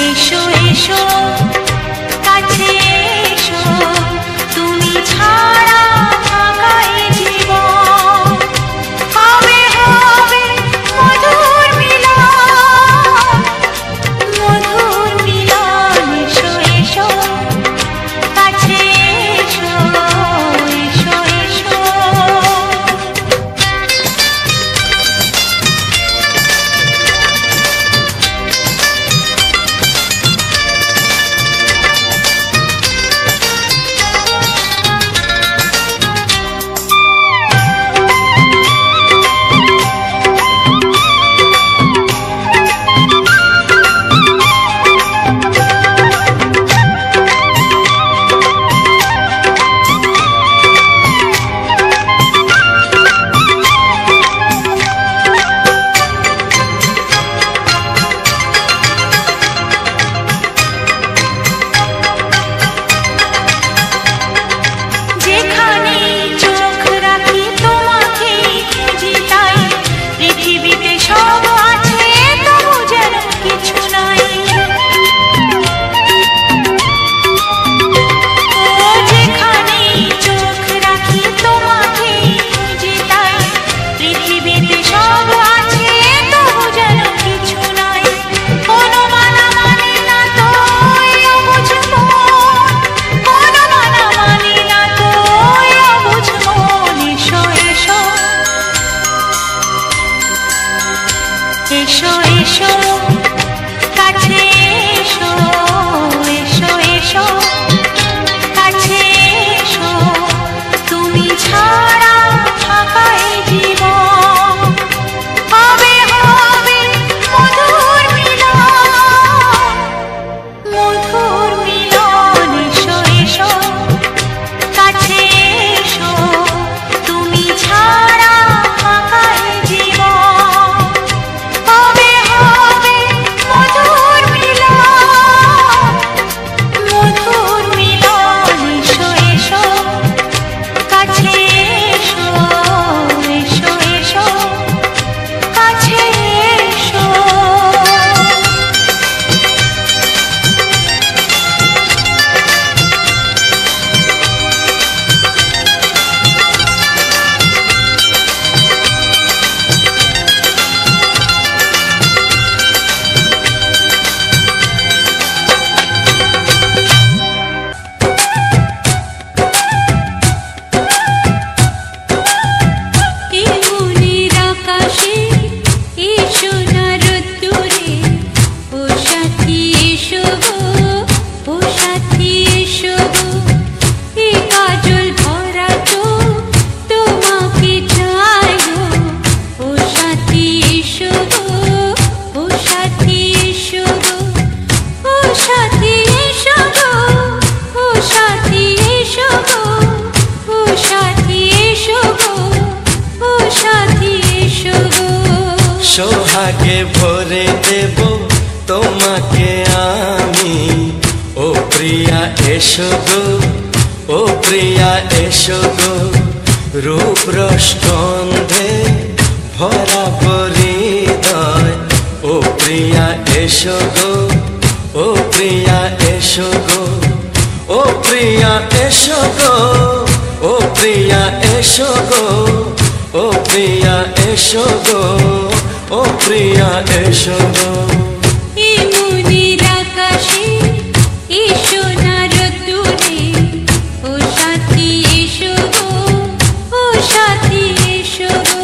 এসো এসো কাছে এসো, তুমি ছাড়া থাকা এ জীবন। হবে হবে মধুর মিলন, মধুর মিলন। এসো এসো কাছে এসো, এসো এসো। এসো এসো কাছে এসো, এসো এসো কাছে এসো, তুমি ছাড়া থাকা এ জীবন। হবে হবে মধুর মিলন, মধুর মিলন। এসো এসো কাছে এসো, তুমি ছাড়া থাকা এ জীবন। হবে হবে মধুর মিলন, মধুর মিলন। এসো এসো কাছে এসো, এসো এসো কাছে এসো। সোহাগে ভরে দেব তোমাকে আমি, ও প্রিয়া এসো গো, ও প্রিয়া এসো গো। রূপ রসগন্ধে ভরা হৃদয়, ও প্রিয়া এসো গো, ও প্রিয়া এসো গো, ও প্রিয়া এসো গো, ও প্রিয়া এসো গো, ও প্রিয়া এসো গো, ও প্রিয়া এসো গো। এই মনের আকাশে এসো না রোদ্দুরে, ও সাথী এসো গো, ও সাথী এসো গো।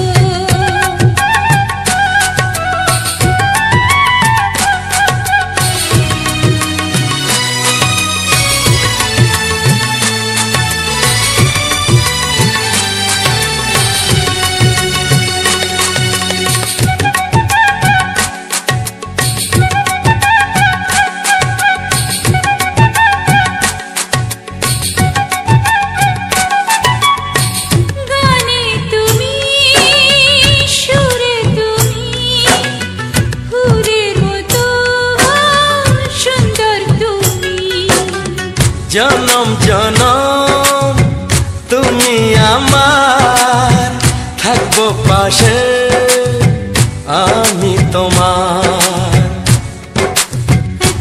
জনম জনম তুমি আমার, থাকবো পাশে আমি তোমার।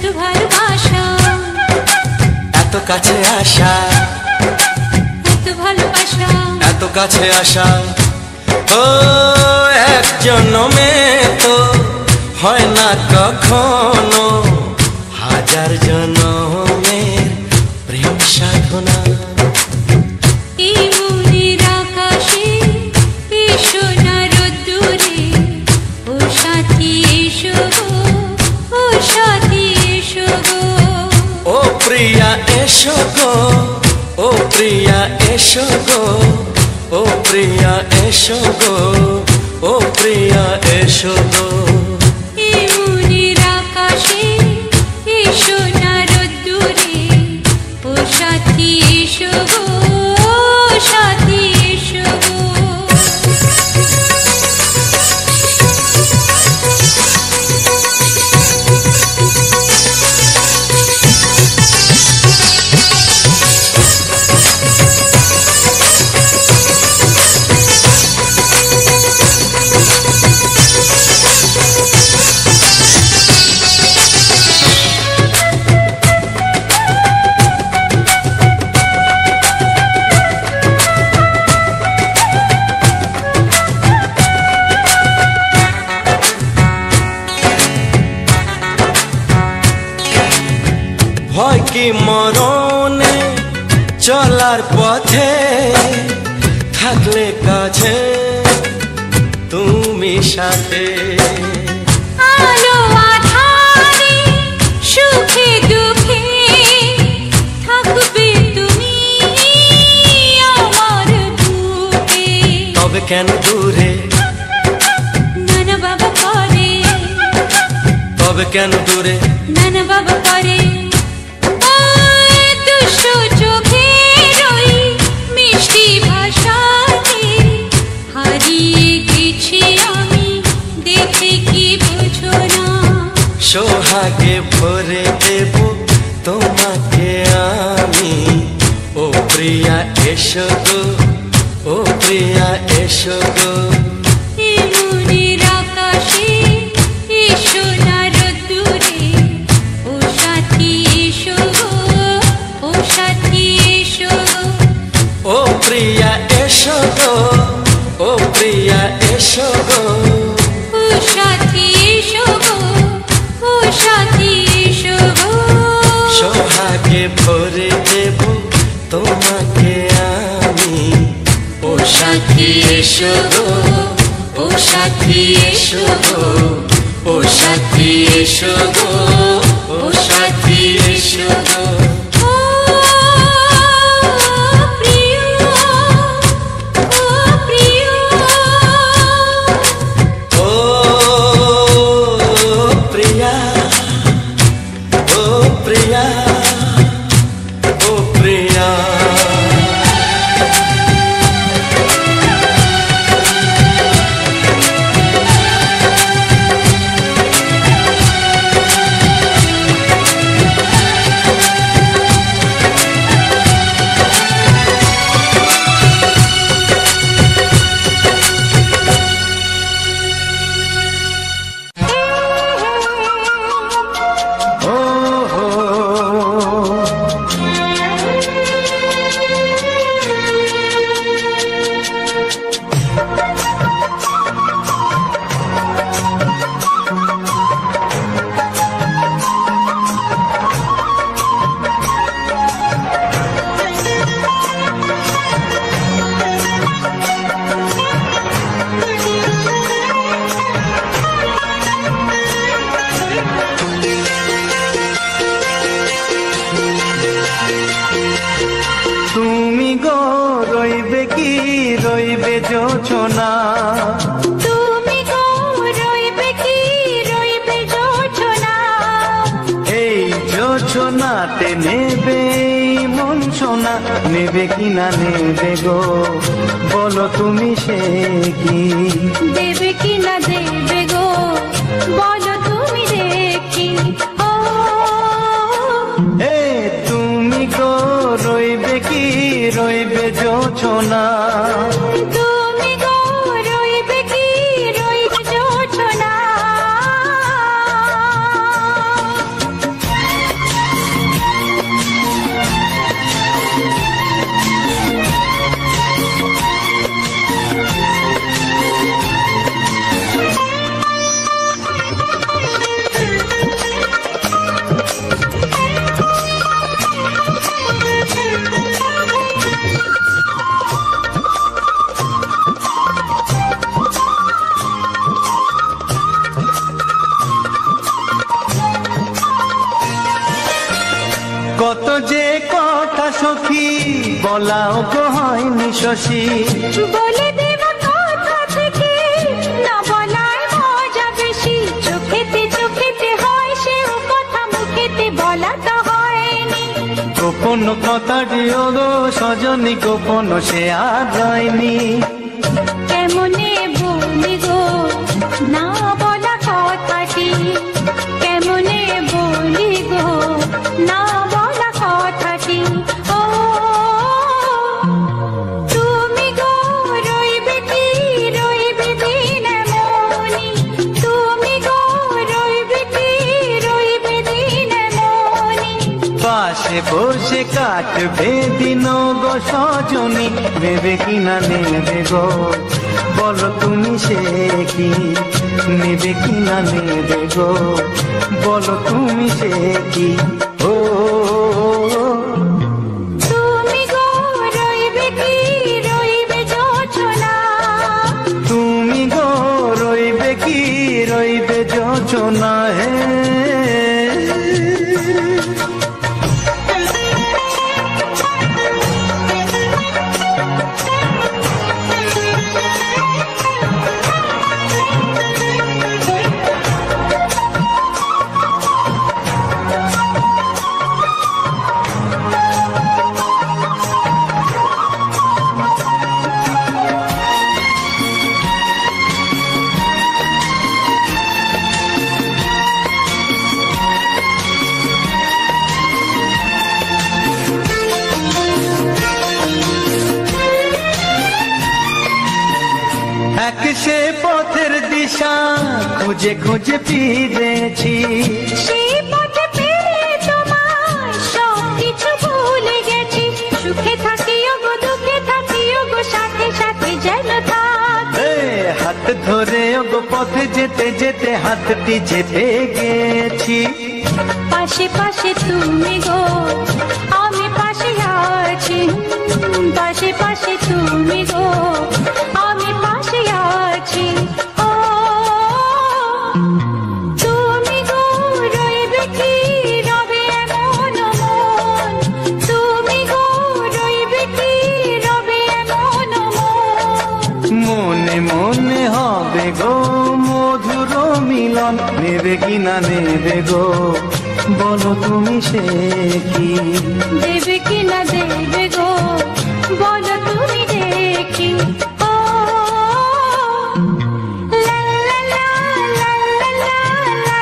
এত ভালোবাসা, এত কাছে আসা, এত ভালোবাসা, এত কাছে আসা। ও এক জন্মে তো হয় না কখনো, হাজার জন্মের প্রেম সাধনা। এই মনের আকাশে এসো না রোদ্দুরে, ও সাথী এসো গো, ও সাথী এসো গো। ও প্রিয়া এসো গো, ও প্রিয়া এসো গো, ও প্রিয়া এসো গো, ও প্রিয়া এসো গো। এই মনের আকাশে এসো না রোদ্দুরে, ও সাথী এসো গো, ও সাথী এসো গো। ভয় কি মরণে চলার পথে, থাকলে কাছে তুমি সাথে। আলো আঁধারে সুখে দুঃখে থাকবে তুমি আমার বুকে। তবে কেন দূরে, নানা বাবা করে, তবে কেন দূরে, নানা বাবা করে। ওই দুষ্টু চোখের ওই মিষ্টি ভাষাতে হারিয়ে গেছি আমি, দেখে কি বোঝো না। সোহাগে ভরে দেব তোমাকে আমি। ও প্রিয়া এসো গো, ও প্রিয়া এসো গো। এই মনের আকাশে এসো না রোদ্দুরে, ও সাথী এসো গো, ও সাথী এসো গো। ও প্রিয়া এসো গো, ও প্রিয়া এসো গো। ও সাথী এসো গো, ও সাথী এসো গো। সোহাগে ভরে দেব তোমাকে আমি। ও সাথী এসো গো, ও সাথী এসো গো, ও সাথী এসো গো, ও সাথী এসো গো। ও প্রিয়, ও প্রিয়, ও প্রিয়া, ও প্রিয়া, ও প্রিয়া। তুমি গো রইবে কি, রইবে জোছনা। তুমি গো রইবে কি, রইবে জোছনা। এই জোছনাতে নেবে মন সোনা, নেবে কি না নেবে গো, বলো তুমি সে কি। দেবে কি না দেবে গো, বলো তুমি দেখি। ও এ তুমি গো রইবে কি, রইবে জোছনা। তুমি গো রইবে কি, রইবে জোছনা। কত যে কথা সখী বলাও গো হয়নি শশী, বলে দেব কথা থেকে না বলার মজা বেশি। চোখেতে চোখেতে হয় সেও কথা, মুখেতে বলা তো হয়নি। গোপন কথাটি ও গো সজনী, গোপন সে আর হয়নি। কেমনে বলি গো না বলা কথাটি, কেমনে বলি গো না বলা কথাটি। ও তুমি গো রইবে কি রইবে দিন এমনি, তুমি গো রইবে কি রইবে দিন এমনি। পাশে বসে কাটবে দিন গো সজনী, নেবে কি না নেবে গো বলো তুমি সে কি, নেবে কি না নেবে গো বলো তুমি সে কি। ও তুমি গো রইবে কি রইবে যোছনা, তুমি গো রইবে কি রইবে যোছনা হে। এক সে পথের দিশা খুঁজে খুঁজে ফিরেছি, সেই পথে পেয়ে তোমার সব কিছু ভুলে গেছি। সুখে থাকিও গো দুঃখে থাকিও গো সাথে সাথে যেন থাক। হাত ধরে গো পথে যেতে যেতে হাতটি চেপে গেছি। পাশে পাশে তুমি গো আমি পাশে আছি, পাশে পাশে তুমি গো আমি পাশে আছি। ও তুমি গো রইবে কি রবে এমন মন, তুমি গো রইবে কি রবে এমন মন। মনে মনে হবে গো মধুর মিলন, নেবে কি না নেবে গো বলো তুমি সে কি, দেবে কি না দেবে গো বলো তুমি দেখি। ও লা লা লা লা লা লা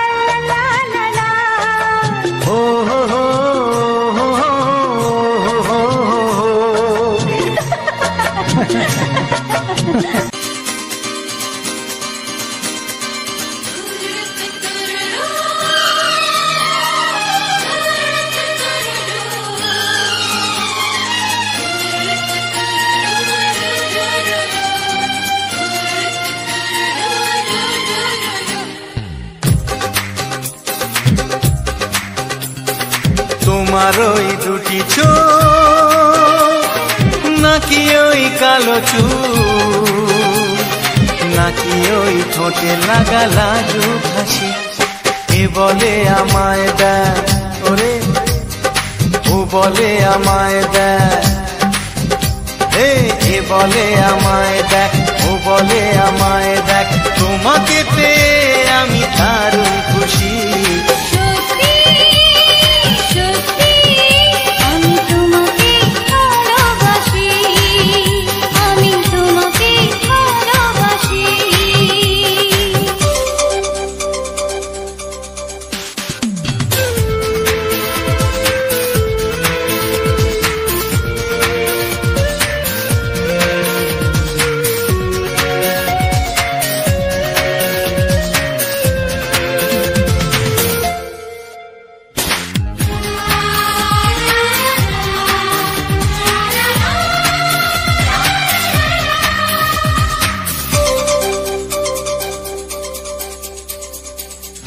লা লা লা। ও হো হো হো হো হো হো। তোমার ওই দুটি চোখ নাকি ওই কালো চুল, নাকি ওই ঠোঁটে লাগা লাজু হাসি, এ বলে আমায় দেয় ওরে ও বলে আমায় দেয়, এ বলে আমায় দেখ ও বলে আমায় দেখ, তোমাকে পেয়ে আমি দারুণ খুশি। সত্যি সত্যি আমি তোমাকে ভালোবাসি, আমি তোমাকে ভালোবাসি।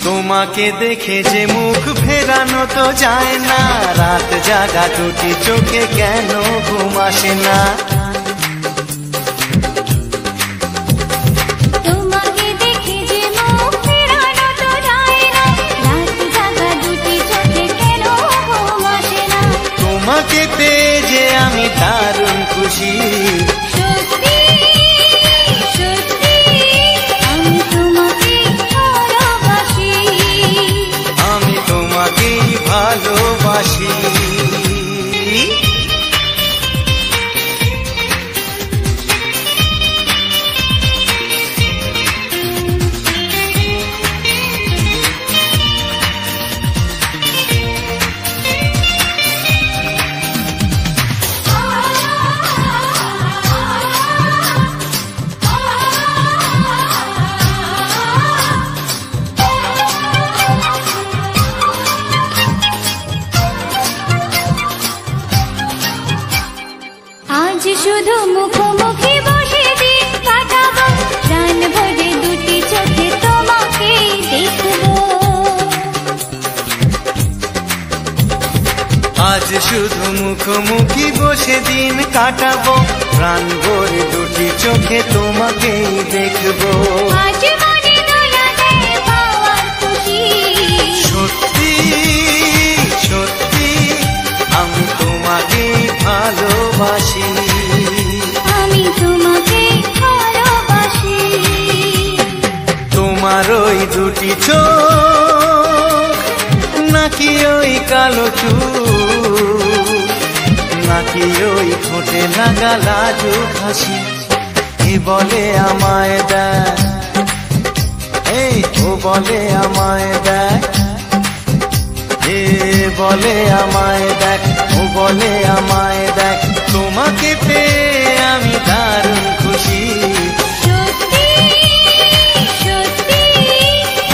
তোমাকে দেখে যে মুখ ফেরানো তো যায় না, রাত জাগা দুটি চোখে কেন ঘুম আসে না। তোমাকে দেখে যে মুখ ফেরানো তো যায় না, রাত জাগা দুটি চোখে কেন ঘুম আসে না। খুশি। সত্যি সত্যি আমি তোমাকে ভালোবাসি, আমি তোমাকেই ভালোবাসি। আজ শুধু মুখোমুখি বসে দিন কাটাবো, প্রাণ ভরে দুটি চোখে তোমাকে দেখবো। আজ শুধু মুখোমুখি বসে দিন কাটাবো, প্রাণ ভরে দুটি চোখে তোমাকেই দেখবো। আজ মনে দোলা দেয় পাওয়ার খুশি, সত্যি সত্যি আমি তোমাকেই ভালোবাসি, আমি তোমাকে ভালোবাসি। তোমার ওই দুটি চোখ নাকি ওই কালো চুল, নাকি ওই ঠোঁটে লাগা লাজুক হাসি, এ বলে আমায় দেখ, এই ও বলে আমায় দেখ, এ বলে আমায় দেখ, ও বলে আমায় দেখ, তোমাকে পেয়ে আমি দারুণ খুশি। সত্যি সত্যি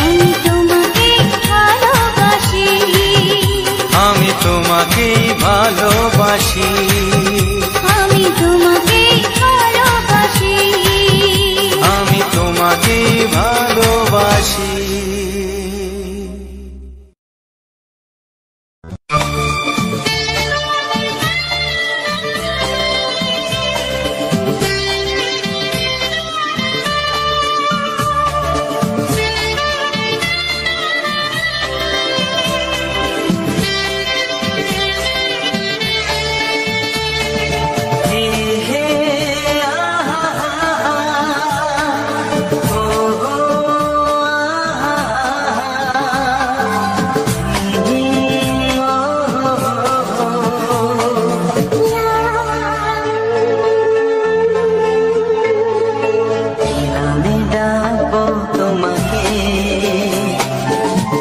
আমি তোমাকে ভালোবাসি, আমি তোমাকেই ভালোবাসি, আমি তোমাকে ভালোবাসি, আমি তোমাকেই ভালোবাসি।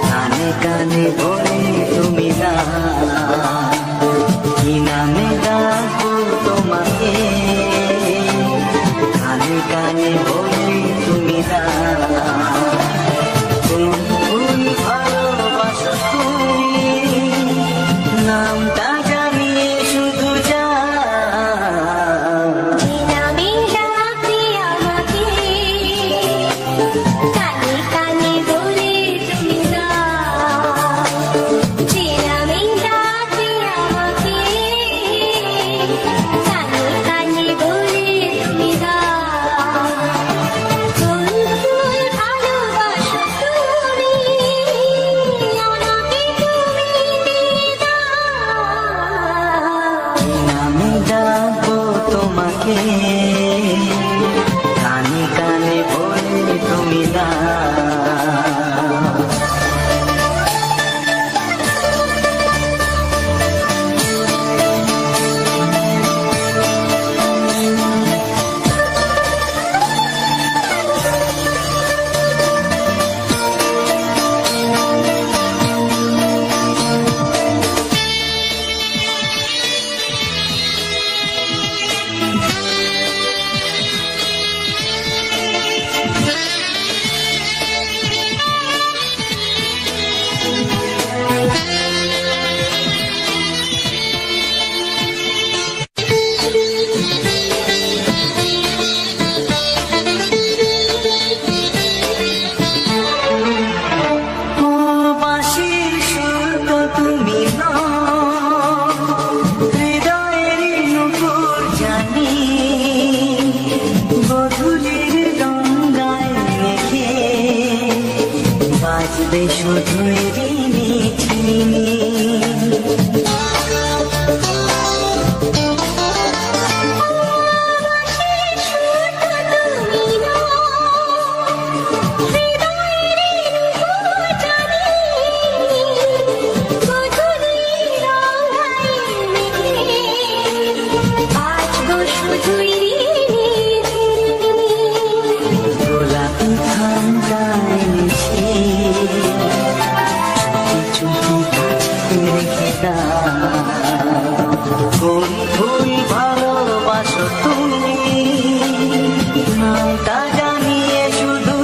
কানে কানে বলে তুমি না কোন ফুল ভালোবাসো তুমি নামটা জানিয়ে শুধু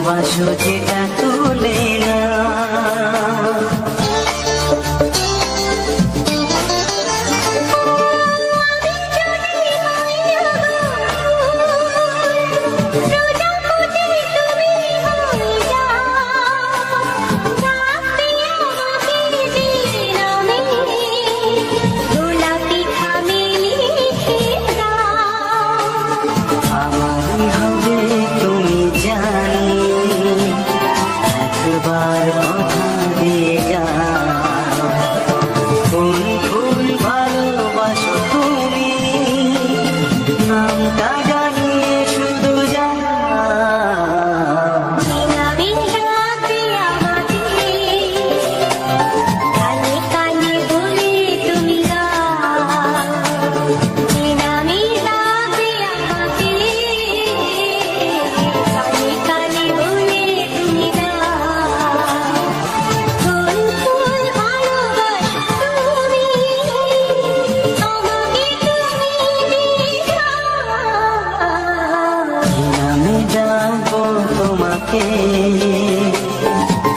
ভালোবাসো যেটা তুলে না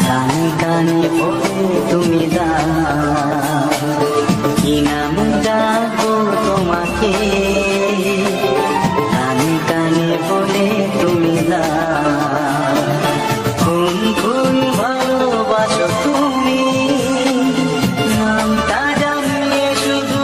কানে কানে বলে তুমি কি নাম ডাকবো তোমাকে কানে কানে বলে তুমি কোন ফুল ভালোবাসো তুমি নামটা জানিয়ে শুধু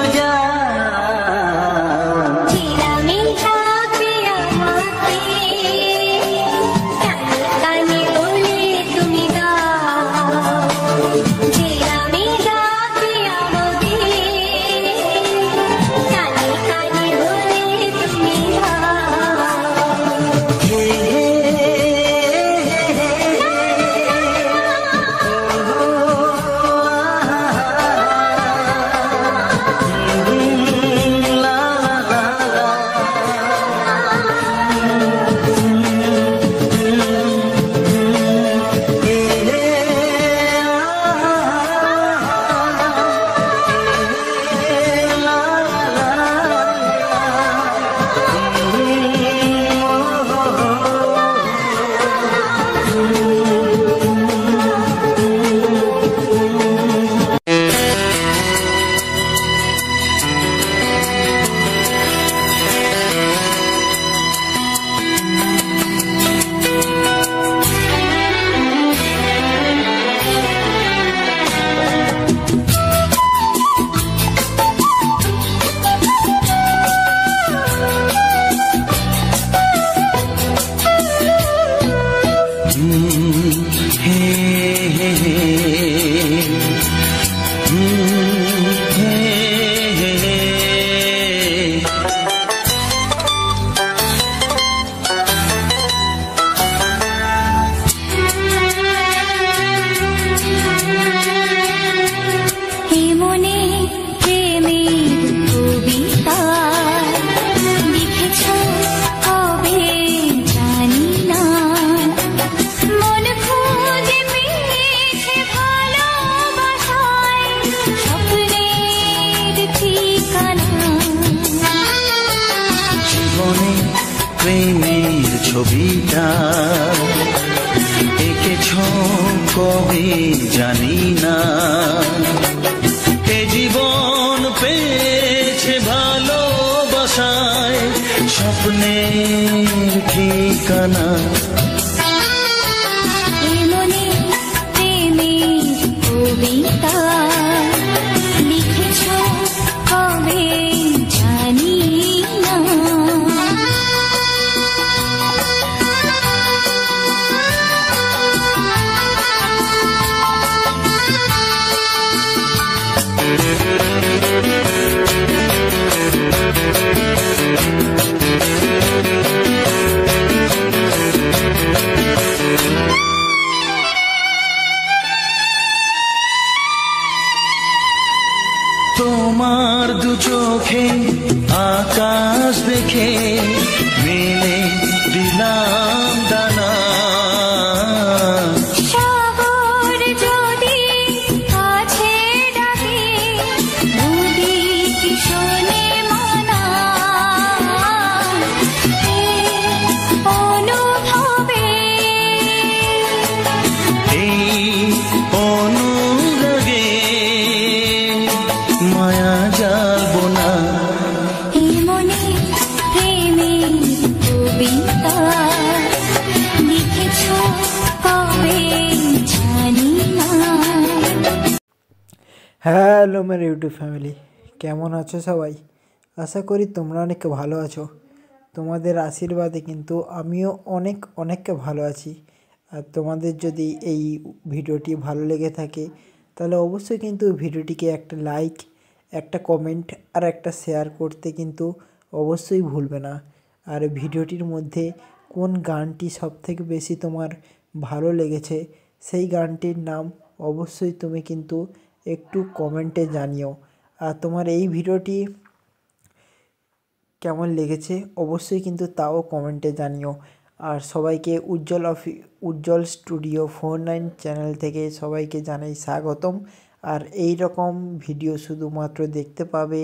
প্রেমের ছবিটা এঁকেছ কবে জানি না। এ জীবন পেয়েছে ভালোবাসায় স্বপ্নের ঠিকানা। এমনি প্রেমের কবিতা লিখেছ কবে জানি না। তোমার দু চোখে আকাশ দেখে মেলে দিলাম দানা। শহর যদি কাছে ডাকে নদী কি শোনে মানা। এই অনুভবে এই অনুরাগে মায়া যাবো না। এমনি প্রেমের কবিতা লিখেছ কবে জানি না। হ্যালো আমার ইউটিউব ফ্যামিলি, কেমন আছো সবাই? আশা করি তোমরা অনেক ভালো আছো। তোমাদের আশীর্বাদে কিন্তু আমিও অনেক ভালো আছি। আর তোমাদের যদি এই ভিডিওটি ভালো লেগে থাকে তাহলে অবশ্যই কিন্তু ভিডিওটিকে একটা লাইক, একটা কমেন্ট আর একটা শেয়ার করতে কিন্তু অবশ্যই ভুলবে না। আর ভিডিওটির মধ্যে কোন গানটি সবথেকে বেশি তোমার ভালো লেগেছে সেই গানটির নাম অবশ্যই তুমি কিন্তু একটু কমেন্টে জানিও। আর তোমার এই ভিডিওটি কেমন লেগেছে অবশ্যই কিন্তু তাও কমেন্টে জানিও। আর সবাইকে উজ্জ্বল স্টুডিও 49 চ্যানেল থেকে সবাইকে জানাই স্বাগতম। আর এই রকম ভিডিও শুধুমাত্র দেখতে পাবে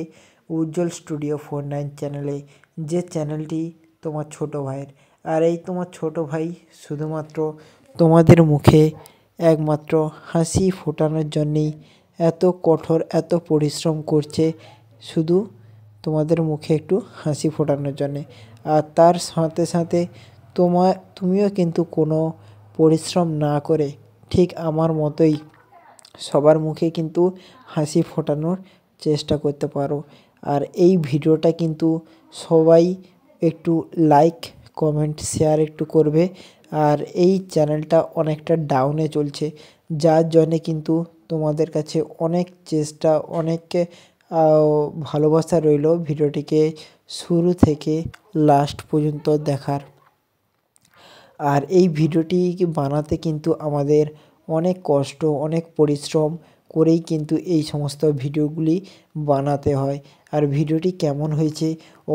উজ্জ্বল স্টুডিও 49 চ্যানেলে, যে চ্যানেলটি তোমার ছোট ভাইয়ের। আর এই তোমার ছোট ভাই শুধুমাত্র তোমাদের মুখে একমাত্র হাসি ফোটানোর জন্যেই এত কঠোর, এত পরিশ্রম করছে, শুধু তোমাদের মুখে একটু হাসি ফোটানোর জন্যে। আর তার সাথে সাথে তুমিও কিন্তু কোনো পরিশ্রম না করে ঠিক আমার মতোই সবার মুখে কিন্তু হাসি ফোটানোর চেষ্টা করতে পারো। আর এই ভিডিওটা কিন্তু সবাই একটু লাইক, কমেন্ট, শেয়ার একটু করবে। আর এই চ্যানেলটা অনেকটা ডাউনে চলছে, যার জন্যে কিন্তু তোমাদের কাছে অনেক চেষ্টা, অনেক ভালোবাসা রইল ভিডিওটিকে শুরু থেকে লাস্ট পর্যন্ত দেখার। আর এই ভিডিওটি বানাতে কিন্তু আমাদের অনেক কষ্ট, অনেক পরিশ্রম করেই কিন্তু এই সমস্ত ভিডিওগুলি বানাতে হয়। আর ভিডিওটি কেমন হয়েছে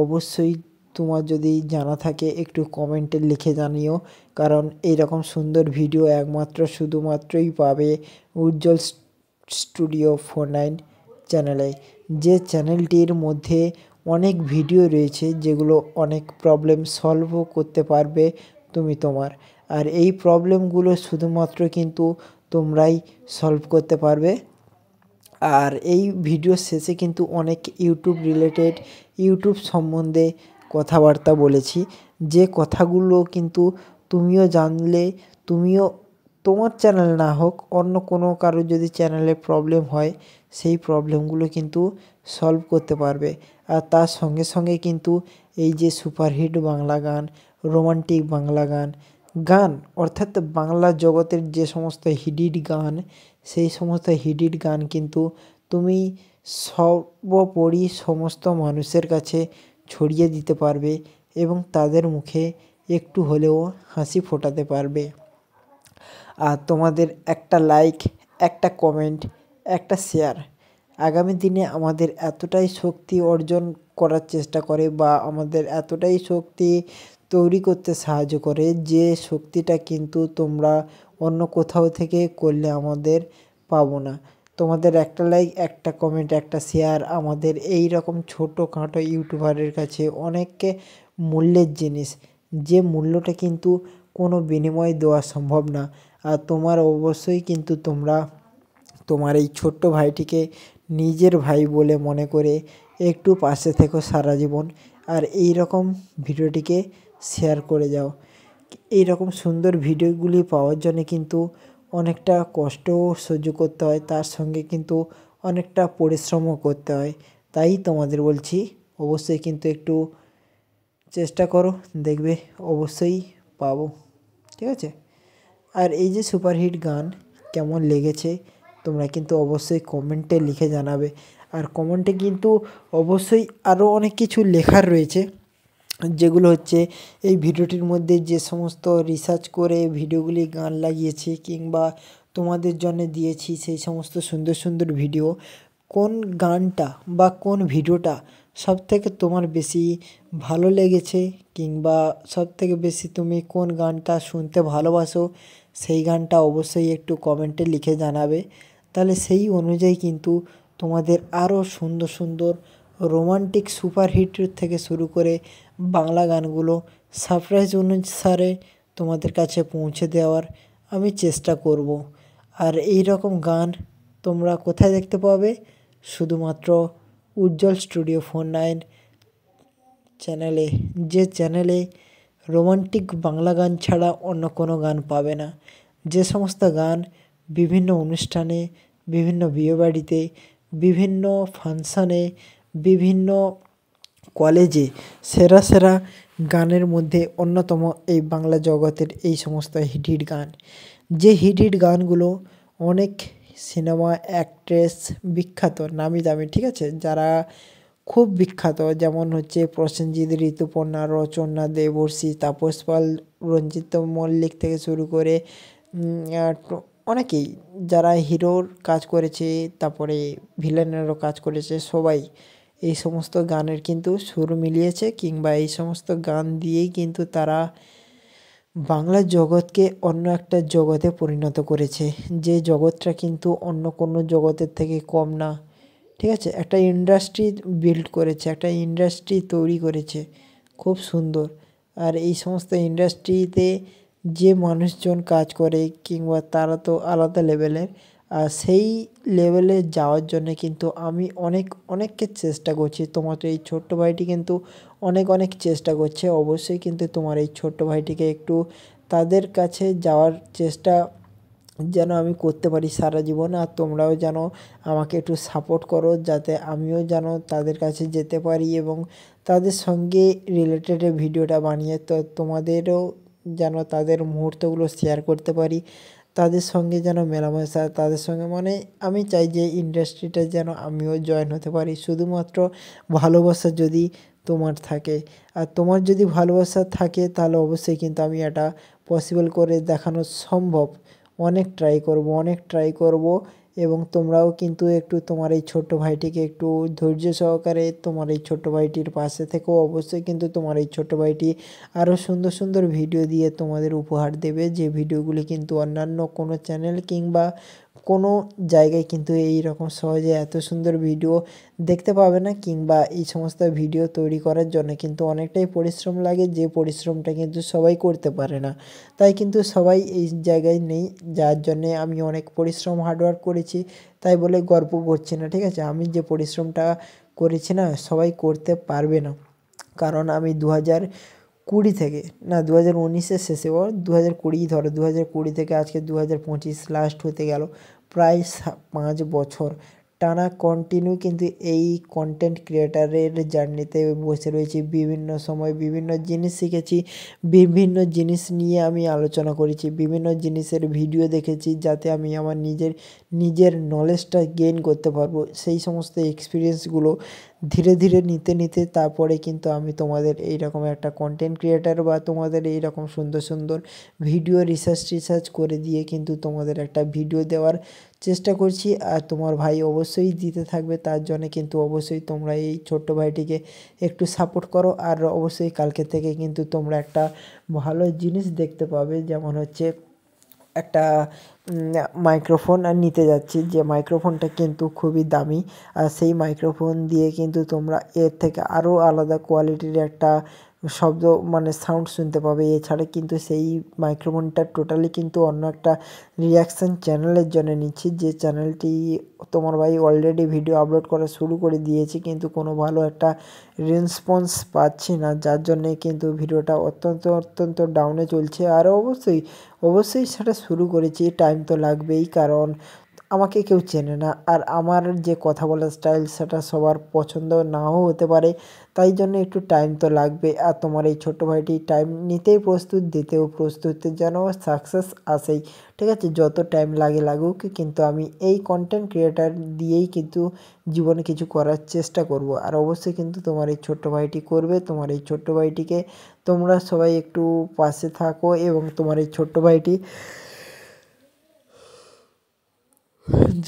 অবশ্যই তোমার যদি জানা থাকে একটু কমেন্টে লিখে জানিও। কারণ এইরকম সুন্দর ভিডিও শুধুমাত্রই পাবে উজ্জ্বল স্টুডিও 49 চ্যানেলে, যে চ্যানেলটির মধ্যে অনেক ভিডিও রয়েছে যেগুলো অনেক প্রবলেম সলভও করতে পারবে তুমি তোমার। আর এই প্রবলেমগুলো শুধুমাত্র কিন্তু তোমরাই সলভ করতে পারবে। আর এই ভিডিও শেষে কিন্তু অনেক ইউটিউব সম্বন্ধে কথাবার্তা বলেছি, যে কথাগুলো কিন্তু তুমিও জানলে, তোমার চ্যানেল না হোক অন্য কোনো কারোর যদি চ্যানেলে প্রবলেম হয় সেই প্রবলেমগুলো কিন্তু সলভ করতে পারবে। আর তার সঙ্গে সঙ্গে কিন্তু এই যে সুপারহিট বাংলা গান, রোমান্টিক বাংলা গান অর্থাৎ বাংলা জগতের যে সমস্ত হিট গান, সেই সমস্ত হিট গান কিন্তু তুমি সর্বোপরি সমস্ত মানুষের কাছে ছড়িয়ে দিতে পারবে এবং তাদের মুখে একটু হলেও হাসি ফোটাতে পারবে। আর তোমাদের একটা লাইক, একটা কমেন্ট, একটা শেয়ার আগামী দিনে আমাদের এতটাই শক্তি অর্জন করার চেষ্টা করে বা আমাদের এতটাই শক্তি তৈরি করতে সাহায্য করে, যে শক্তিটা কিন্তু তোমরা অন্য কোথাও থেকে করলে আমাদের পাবো না। তোমাদের একটা লাইক, একটা কমেন্ট, একটা শেয়ার আমাদের এই রকম ছোটোখাটো ইউটিউবারের কাছে অনেক মূল্যের জিনিস, যে মূল্যটা কিন্তু কোনো বিনিময়ে দেওয়া সম্ভব না। আর তোমার অবশ্যই কিন্তু তোমরা তোমার এই ছোট্ট ভাইটিকে নিজের ভাই বলে মনে করে একটু পাশে থেকো সারা জীবন। আর এই রকম ভিডিওটিকে শেয়ার করে যাও। এই রকম সুন্দর ভিডিওগুলি পাওয়ার জন্য কিন্তু অনেকটা কষ্টও সহ্য করতে হয়, তার সঙ্গে কিন্তু অনেকটা পরিশ্রমও করতে হয়। তাই তোমাদের বলছি অবশ্যই কিন্তু একটু চেষ্টা করো, দেখবে অবশ্যই পাবো, ঠিক আছে। আর এই যে সুপারহিট গান কেমন লেগেছে তোমরা কিন্তু অবশ্যই কমেন্টে লিখে জানাবে। আর কমেন্টে কিন্তু অবশ্যই আরও অনেক কিছু লেখার রয়েছে, যেগুলো হচ্ছে এই ভিডিওটির মধ্যে যে সমস্ত রিসার্চ করে ভিডিওগুলি গান লাগিয়েছি কিংবা তোমাদের জন্য দিয়েছি সেই সমস্ত সুন্দর সুন্দর ভিডিও, কোন গানটা বা কোন ভিডিওটা সবথেকে তোমার বেশি ভালো লেগেছে কিংবা সবথেকে বেশি তুমি কোন গানটা শুনতে ভালোবাসো সেই গানটা অবশ্যই একটু কমেন্টে লিখে জানাবে। তাহলে সেই অনুযায়ী কিন্তু তোমাদের আরও সুন্দর সুন্দর রোমান্টিক সুপারহিট থেকে শুরু করে বাংলা গানগুলো সারপ্রাইজ অনুসারে তোমাদের কাছে পৌঁছে দেওয়ার আমি চেষ্টা করব। আর এই রকম গান তোমরা কোথায় দেখতে পাবে? শুধুমাত্র উজ্জ্বল স্টুডিও 49 চ্যানেলে, যে চ্যানেলে রোমান্টিক বাংলা গান ছাড়া অন্য কোনো গান পাবে না। যে সমস্ত গান বিভিন্ন অনুষ্ঠানে, বিভিন্ন বিয়েবাড়িতে, বিভিন্ন ফাংশানে, বিভিন্ন কলেজে সেরা সেরা গানের মধ্যে অন্যতম এই বাংলা জগতের এই সমস্ত হিট হিট গান, যে হিট হিট গানগুলো অনেক সিনেমা অ্যাক্ট্রেস বিখ্যাত নামি দামি, ঠিক আছে, যারা খুব বিখ্যাত, যেমন হচ্ছে প্রসেনজিৎ, ঋতুপর্ণা, রচনা, দেবর্ষী, তাপস পাল, রঞ্জিত মল্লিক থেকে শুরু করে অনেকেই যারা হিরোর কাজ করেছে, তারপরে ভিলেনেরও কাজ করেছে, সবাই এই সমস্ত গানের কিন্তু সুর মিলিয়েছে কিংবা এই সমস্ত গান দিয়েই কিন্তু তারা বাংলা জগৎকে অন্য একটা জগতে পরিণত করেছে, যে জগৎটা কিন্তু অন্য কোনো জগতের থেকে কম না, ঠিক আছে। একটা ইন্ডাস্ট্রি বিল্ড করেছে, একটা ইন্ডাস্ট্রি তৈরি করেছে খুব সুন্দর। আর এই সমস্ত ইন্ডাস্ট্রিতে যে মানুষজন কাজ করে কিংবা তারা তো আলাদা লেভেলের, আর সেই লেভেলে যাওয়ার জন্য কিন্তু আমি অনেককে চেষ্টা করছি। তোমার তো এই ছোট্ট ভাইটি কিন্তু অনেক চেষ্টা করছে। অবশ্যই কিন্তু তোমার এই ছোট্ট ভাইটিকে একটু তাদের কাছে যাওয়ার চেষ্টা যেন আমি করতে পারি সারা জীবন। আর তোমরাও যেন আমাকে একটু সাপোর্ট করো, যাতে আমিও যেন তাদের কাছে যেতে পারি এবং তাদের সঙ্গে রিলেটেড ভিডিওটা বানিয়ে তো তোমাদেরও যেন তাদের মুহূর্তগুলো শেয়ার করতে পারি, তাদের সঙ্গে যেন মেলামেশা, তাদের সঙ্গে মানে আমি চাই যে ইন্ডাস্ট্রিটা যেন আমিও জয়েন হতে পারি। শুধুমাত্র ভালোবাসা যদি তোমার থাকে, আর তোমার যদি ভালোবাসা থাকে তাহলে অবশ্যই কিন্তু আমি এটা পসিবল করে দেখানো সম্ভব। অনেক ট্রাই করব এবং তোমরাও কিন্তু একটু তোমার এই ছোট্ট ভাইটিকে একটু ধৈর্য সহকারে তোমার এই ছোট্ট ভাইটির পাশে থেকেও অবশ্যই কিন্তু তোমার এই ছোট্ট ভাইটি আরও সুন্দর সুন্দর ভিডিও দিয়ে তোমাদের উপহার দেবে, যে ভিডিওগুলি কিন্তু অন্যান্য কোনো চ্যানেল কিংবা কোনো জায়গায় কিন্তু এই রকম সহজে এত সুন্দর ভিডিও দেখতে পাবে না, কিংবা এই সমস্ত ভিডিও তৈরি করার জন্য কিন্তু অনেকটাই পরিশ্রম লাগে, যে পরিশ্রমটা কিন্তু সবাই করতে পারে না। তাই কিন্তু সবাই এই জায়গায় নেই, যার জন্যে আমি অনেক পরিশ্রম হার্ডওয়ার্ক করেছি, তাই বলে গর্ব করছি না, ঠিক আছে। আমি যে পরিশ্রমটা করেছি না সবাই করতে পারবে না, কারণ আমি 2020 থেকে না 2019-এর শেষে 2020 ধরো, 2020 থেকে আজকে 2025 লাস্ট হতে গেল, প্রায় 5 বছর টানা কন্টিনিউ কিন্তু এই কন্টেন্ট ক্রিয়েটারের জার্নিতে বসে রয়েছি। বিভিন্ন সময় বিভিন্ন জিনিস শিখেছি, বিভিন্ন জিনিস নিয়ে আমি আলোচনা করেছি, বিভিন্ন জিনিসের ভিডিও দেখেছি, যাতে আমি আমার নিজের নলেজটা গেইন করতে পারবো। সেই সমস্ত এক্সপিরিয়েন্সগুলো ধীরে ধীরে নিতে তারপরে কিন্তু আমি তোমাদের এইরকম একটা কন্টেন্ট ক্রিয়েটার বা তোমাদের এইরকম সুন্দর সুন্দর ভিডিও রিসার্চ করে দিয়ে কিন্তু তোমাদের একটা ভিডিও দেওয়ার চেষ্টা করছি। আর তোমার ভাই অবশ্যই দিতে থাকবে, তার জন্য কিন্তু অবশ্যই তোমরা এই ছোট্ট ভাইটিকে একটু সাপোর্ট করো। আর অবশ্যই কালকে থেকে কিন্তু তোমরা একটা ভালো জিনিস দেখতে পাবে, যেমন হচ্ছে একটা মাইক্রোফোন আর নিতে যাচ্ছি, যে মাইক্রোফোনটা কিন্তু খুবই দামি, আর সেই মাইক্রোফোন দিয়ে কিন্তু তোমরা এর থেকে আরও আলাদা কোয়ালিটির একটা শব্দ মানে সাউন্ড শুনতে পাবে। এছাড়া কিন্তু সেই মাইক্রোফোনটা টোটালি কিন্তু অন্য একটা রিয়াকশান চ্যানেলের জন্য নিচ্ছি, যে চ্যানেলটি তোমার ভাই অলরেডি ভিডিও আপলোড করা শুরু করে দিয়েছি, কিন্তু কোনো ভালো একটা রেসপন্স পাচ্ছি না, যার জন্যে কিন্তু ভিডিওটা অত্যন্ত ডাউনে চলছে। আর অবশ্যই সেটা শুরু করেছি, টাইম তো লাগবেই, কারণ আমাকে কেউ চেনে না, আর আমার যে কথা বলার স্টাইল সেটা সবার পছন্দ নাও হতে পারে, তাই জন্য একটু টাইম তো লাগবে। আর তোমার এই ছোট্ট ভাইটি টাইম নিতেই প্রস্তুত, দিতেও প্রস্তুত, যেন সাকসেস আসেই, ঠিক আছে? যত টাইম লাগুক, কিন্তু আমি এই কন্টেন্ট ক্রিয়েটার দিয়েই কিন্তু জীবনে কিছু করার চেষ্টা করব। আর অবশ্যই কিন্তু তোমার এই ছোট্ট ভাইটি করবে। তোমার এই ছোট্ট ভাইটিকে তোমরা সবাই একটু পাশে থাকো, এবং তোমার এই ছোট্ট ভাইটি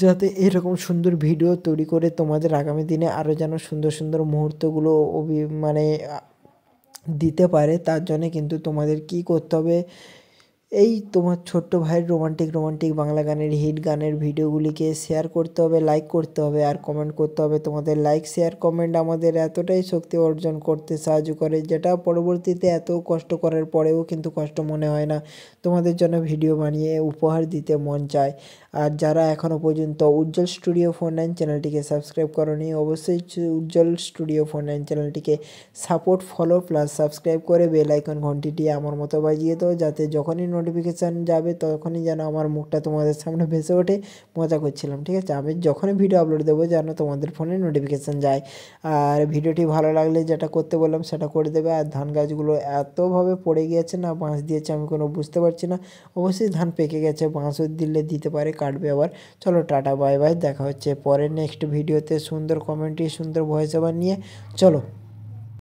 যাতে এরকম সুন্দর ভিডিও তৈরি করে তোমাদের আগামী দিনে আরও যেন সুন্দর মুহূর্তগুলো মানে দিতে পারে, তার জন্যে কিন্তু তোমাদের কি করতে হবে, এই তোমার ছোট্ট ভাইয়ের রোমান্টিক বাংলা গানের হিট গানের ভিডিওগুলিকে শেয়ার করতে হবে, লাইক করতে হবে, আর কমেন্ট করতে হবে। তোমাদের লাইক শেয়ার কমেন্ট আমাদের এতটাই শক্তি অর্জন করতে সাহায্য করে, যেটা পরবর্তীতে এত কষ্ট করার পরেও কিন্তু কষ্ট মনে হয় না, তোমাদের জন্য ভিডিও বানিয়ে উপহার দিতে মন চায়। আর যারা এখনও পর্যন্ত উজ্জ্বল স্টুডিও 49 চ্যানেলটিকে সাবস্ক্রাইব করনি, অবশ্যই উজ্জ্বল স্টুডিও 49 চ্যানেলটিকে সাপোর্ট, ফলো প্লাস সাবস্ক্রাইব করে বেল আইকন ঘন্টিটি আমার মতো বাজিয়ে দাও, যাতে যখনই নোটিফিকেশান যাবে তখনই যেন আমার মুখটা তোমাদের সামনে ভেসে ওঠে। মজা করছিলাম, ঠিক আছে? আমি যখনই ভিডিও আপলোড দেবো যেন তোমাদের ফোনে নোটিফিকেশান যায়। আর ভিডিওটি ভালো লাগলে যেটা করতে বললাম সেটা করে দেবে। আর ধান গাছগুলো এতভাবে পড়ে গিয়েছে না, বাঁশ দিয়েছে আমি কোনো বুঝতে পারছি না, অবশ্যই ধান পেকে গেছে, বাঁশও দিতে পারে, কাটবে আবার। চলো টাটা, বাই বাই, দেখা হচ্ছে পরে নেক্সট ভিডিওতে সুন্দর কমেন্টে সুন্দর ভয়েস ওভার নিয়ে। চলো।